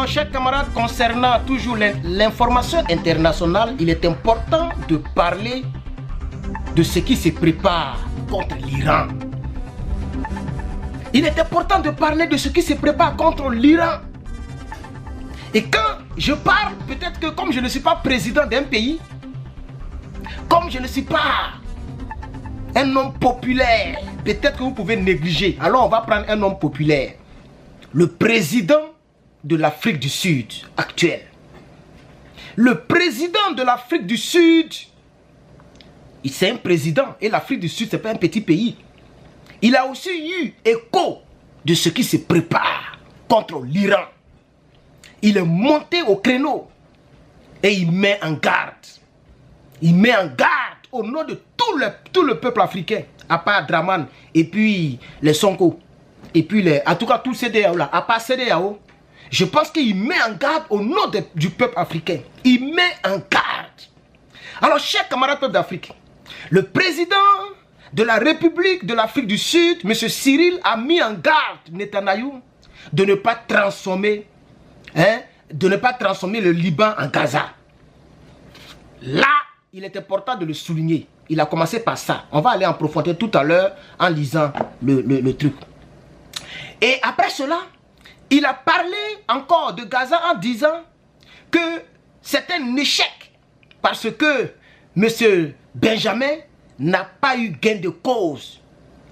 Alors, chers camarades, concernant toujours l'information internationale, il est important de parler de ce qui se prépare contre l'Iran. Il est important de parler de ce qui se prépare contre l'Iran. Et quand je parle, peut-être que comme je ne suis pas président d'un pays, comme je ne suis pas un homme populaire, peut-être que vous pouvez négliger. Alors on va prendre un homme populaire. Le président de l'Afrique du Sud actuel. Le président de l'Afrique du Sud, c'est un président. Et l'Afrique du Sud, ce n'est pas un petit pays. Il a aussi eu écho de ce qui se prépare contre l'Iran. Il est monté au créneau et il met en garde. Il met en garde au nom de tout le peuple africain, à part Draman et puis les Sonko. Et puis, en tout cas, tout CEDEAO là, à part CEDEAO, je pense qu'il met en garde au nom du peuple africain. Il met en garde. Alors, chers camarades peuple d'Afrique, le président de la République de l'Afrique du Sud, M. Cyril, a mis en garde Netanyahou de ne pas transformer, le Liban en Gaza. Là, il est important de le souligner. Il a commencé par ça. On va aller en profondeur tout à l'heure en lisant le truc. Et après cela, il a parlé encore de Gaza en disant que c'est un échec parce que M. Benjamin n'a pas eu gain de cause.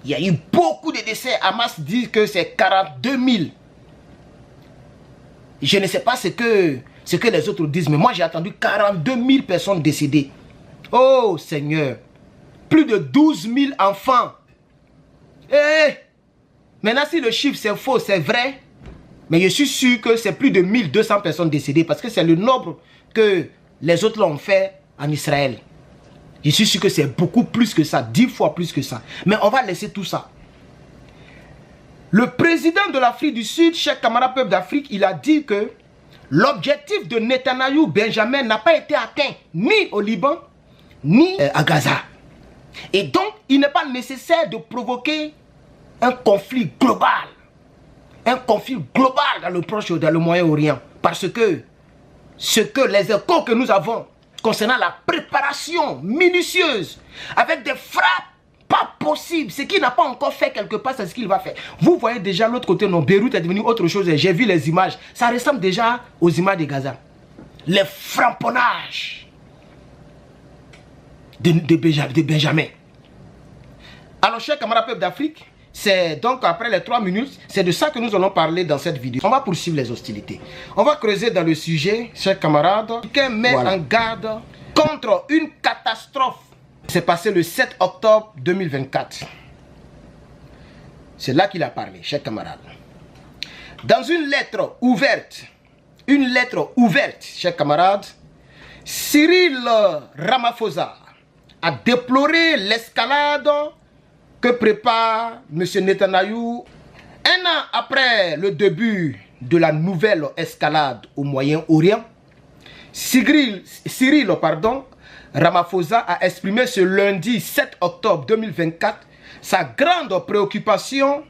Il y a eu beaucoup de décès. Hamas dit que c'est 42 000. Je ne sais pas ce que les autres disent, mais moi j'ai entendu 42 000 personnes décédées. Oh Seigneur, plus de 12 000 enfants. Maintenant si le chiffre c'est faux, c'est vrai, mais je suis sûr que c'est plus de 1200 personnes décédées parce que c'est le nombre que les autres l'ont fait en Israël. Je suis sûr que c'est beaucoup plus que ça, 10 fois plus que ça. Mais on va laisser tout ça. Le président de l'Afrique du Sud, chers camarades peuple d'Afrique, il a dit que l'objectif de Netanyahou Benjamin n'a pas été atteint ni au Liban, ni à Gaza. Et donc, il n'est pas nécessaire de provoquer un conflit global. Un conflit global dans le Proche et dans le Moyen-Orient. Parce que les échos que nous avons concernant la préparation minutieuse, avec des frappes pas possibles, ce qu'il n'a pas encore fait quelque part, c'est ce qu'il va faire. Vous voyez déjà l'autre côté, non, Beyrouth est devenu autre chose. J'ai vu les images, ça ressemble déjà aux images de Gaza. Les framponnages de Benjamin. Alors, chers camarades peuple d'Afrique, c'est donc après les 3 minutes, c'est de ça que nous allons parler dans cette vidéo. On va poursuivre les hostilités. On va creuser dans le sujet, chers camarades, qui met en garde contre une catastrophe. C'est passé le 7 octobre 2024. C'est là qu'il a parlé, chers camarades. Dans une lettre ouverte, chers camarades, Cyril Ramaphosa a déploré l'escalade que prépare M. Netanyahou un an après le début de la nouvelle escalade au Moyen-Orient. Cyril Ramaphosa a exprimé ce lundi 7 octobre 2024 sa grande préoccupation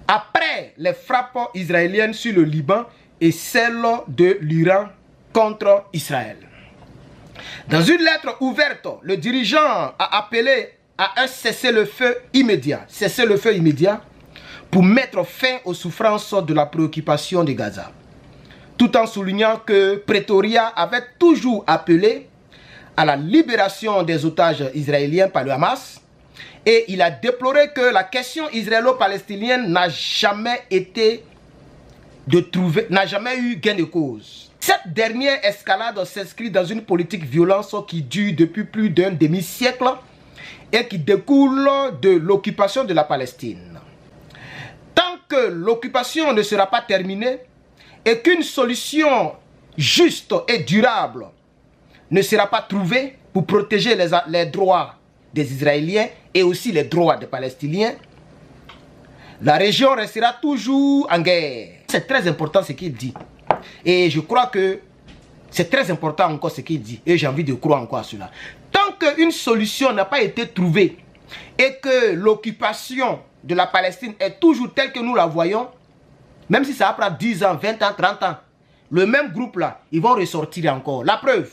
après les frappes israéliennes sur le Liban et celle de l'Iran contre Israël. Dans une lettre ouverte, le dirigeant a appelé à un cessez-le-feu immédiat, pour mettre fin aux souffrances de la préoccupation de Gaza, tout en soulignant que Pretoria avait toujours appelé à la libération des otages israéliens par le Hamas, et il a déploré que la question israélo-palestinienne n'a jamais eu gain de cause. Cette dernière escalade s'inscrit dans une politique violence qui dure depuis plus d'un demi-siècle et qui découle de l'occupation de la Palestine. Tant que l'occupation ne sera pas terminée et qu'une solution juste et durable ne sera pas trouvée pour protéger les droits des Israéliens et aussi les droits des Palestiniens, la région restera toujours en guerre. C'est très important ce qu'il dit. Et je crois que c'est très important encore ce qu'il dit. Et j'ai envie de croire encore à cela. Tant qu'une solution n'a pas été trouvée et que l'occupation de la Palestine est toujours telle que nous la voyons, même si ça va prendre 10 ans, 20 ans, 30 ans, le même groupe là, ils vont ressortir encore. La preuve,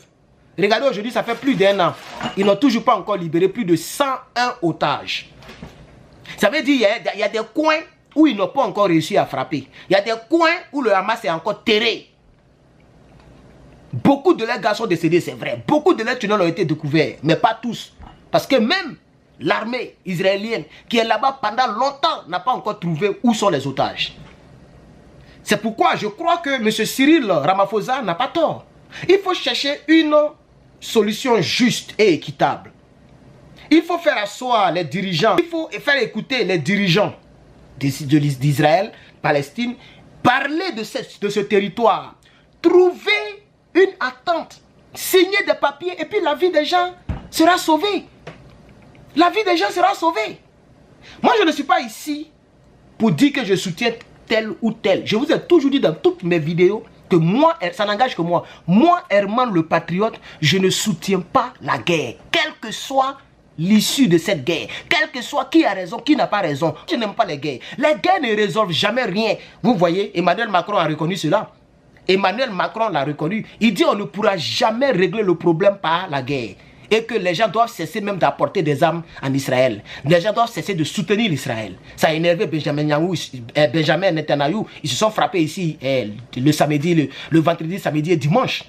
regardez aujourd'hui, ça fait plus d'1 an. Ils n'ont toujours pas encore libéré plus de 101 otages. Ça veut dire qu'il y a des coins où ils n'ont pas encore réussi à frapper. Il y a des coins où le Hamas est encore terré. Beaucoup de leurs gars sont décédés, c'est vrai. Beaucoup de leurs tunnels ont été découverts, mais pas tous. Parce que même l'armée israélienne qui est là-bas pendant longtemps n'a pas encore trouvé où sont les otages. C'est pourquoi je crois que M. Cyril Ramaphosa n'a pas tort. Il faut chercher une solution juste et équitable. Il faut faire asseoir les dirigeants. Il faut faire écouter les dirigeants d'Israël, Palestine, parler de ce territoire, trouver une attente, signer des papiers et puis la vie des gens sera sauvée. La vie des gens sera sauvée. Moi, je ne suis pas ici pour dire que je soutiens tel ou tel. Je vous ai toujours dit dans toutes mes vidéos que moi, ça n'engage que moi. Moi, Herman le patriote, je ne soutiens pas la guerre. Quelle que soit l'issue de cette guerre, quel que soit qui a raison, qui n'a pas raison. Je n'aime pas les guerres. Les guerres ne résolvent jamais rien. Vous voyez, Emmanuel Macron a reconnu cela. Emmanuel Macron l'a reconnu. Il dit on ne pourra jamais régler le problème par la guerre. Et que les gens doivent cesser même d'apporter des armes en Israël. Les gens doivent cesser de soutenir Israël. Ça a énervé Benjamin Netanyahu. Ils se sont frappés ici le samedi, le vendredi, samedi et dimanche.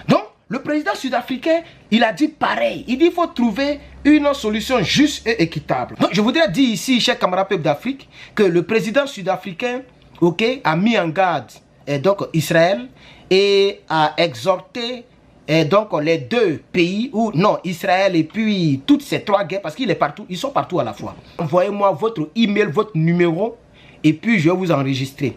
Donc, le président sud-africain, il a dit pareil. Il dit qu'il faut trouver une solution juste et équitable. Donc, je voudrais dire ici, chers camarades peuples d'Afrique, que le président sud-africain a mis en garde Israël et a exhorté donc les deux pays, Israël et puis toutes ces trois guerres, parce qu'il est partout, ils sont partout à la fois. Envoyez-moi votre email, votre numéro, et puis je vais vous enregistrer.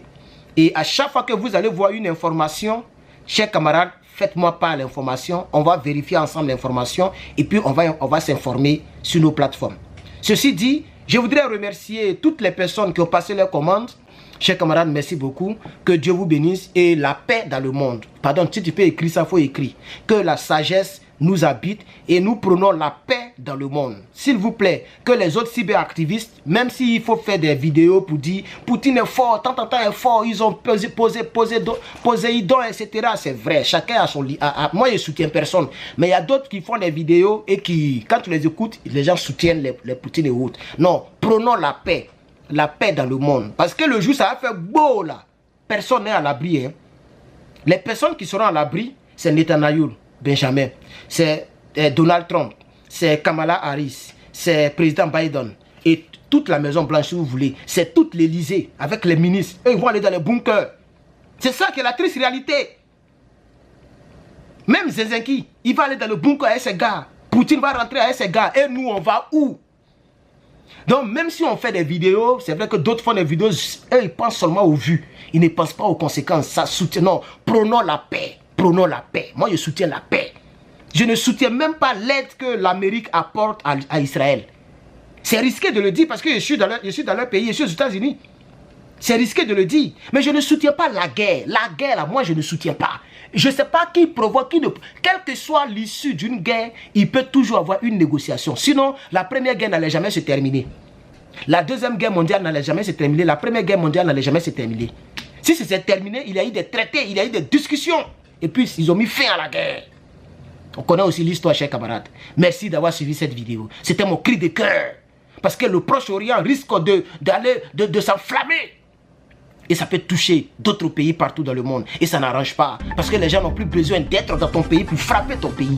Et à chaque fois que vous allez voir une information, chers camarades, faites-moi part l'information, on va vérifier ensemble l'information, et puis on va s'informer sur nos plateformes. Ceci dit, je voudrais remercier toutes les personnes qui ont passé leurs commandes. Chers camarades, merci beaucoup. Que Dieu vous bénisse et la paix dans le monde. Pardon, si tu peux écrire ça, il faut écrire. Que la sagesse nous habite et nous prenons la paix dans le monde. S'il vous plaît, que les autres cyberactivistes, même s'il faut faire des vidéos pour dire Poutine est fort, tant est fort, ils ont Poséidon, etc. C'est vrai, chacun a son lit. Moi, je soutiens personne. Mais il y a d'autres qui font des vidéos et qui, quand tu les écoutes, les gens soutiennent les Poutine et autres. Non, prenons la paix. La paix dans le monde. Parce que le jour ça va faire beau là. Personne n'est à l'abri. Hein. Les personnes qui seront à l'abri, c'est Netanyahu, Benjamin. C'est Donald Trump. C'est Kamala Harris. C'est président Biden. Et toute la Maison Blanche si vous voulez. C'est toute l'Élysée avec les ministres. Eux, ils vont aller dans les bunkers. C'est ça qui est la triste réalité. Même Zelensky, il va aller dans le bunker avec ses gars. Poutine va rentrer avec ses gars. Et nous, on va où? Donc même si on fait des vidéos, c'est vrai que d'autres font des vidéos, eux ils pensent seulement aux vues. Ils ne pensent pas aux conséquences. Ça soutient, non, prenons la paix. Prenons la paix. Moi je soutiens la paix. Je ne soutiens même pas l'aide que l'Amérique apporte à Israël. C'est risqué de le dire parce que je suis dans leur pays, je suis aux États-Unis. C'est risqué de le dire. Mais je ne soutiens pas la guerre. La guerre, là, moi je ne soutiens pas. Je ne sais pas qui provoque, qui ne... Quelle que soit l'issue d'une guerre, il peut toujours avoir une négociation. Sinon, la première guerre n'allait jamais se terminer. La deuxième guerre mondiale n'allait jamais se terminer. La première guerre mondiale n'allait jamais se terminer. Si c'est terminé, il y a eu des traités, il y a eu des discussions. Et puis, ils ont mis fin à la guerre. On connaît aussi l'histoire, chers camarades. Merci d'avoir suivi cette vidéo. C'était mon cri de cœur. Parce que le Proche-Orient risque de s'enflammer. Et ça peut toucher d'autres pays partout dans le monde. Et ça n'arrange pas. Parce que les gens n'ont plus besoin d'être dans ton pays pour frapper ton pays.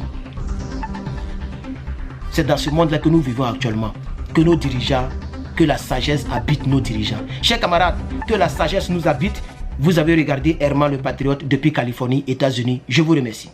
C'est dans ce monde-là que nous vivons actuellement. Que nos dirigeants, que la sagesse habite nos dirigeants. Chers camarades, que la sagesse nous habite. Vous avez regardé Herman le Patriote depuis Californie, États-Unis. Je vous remercie.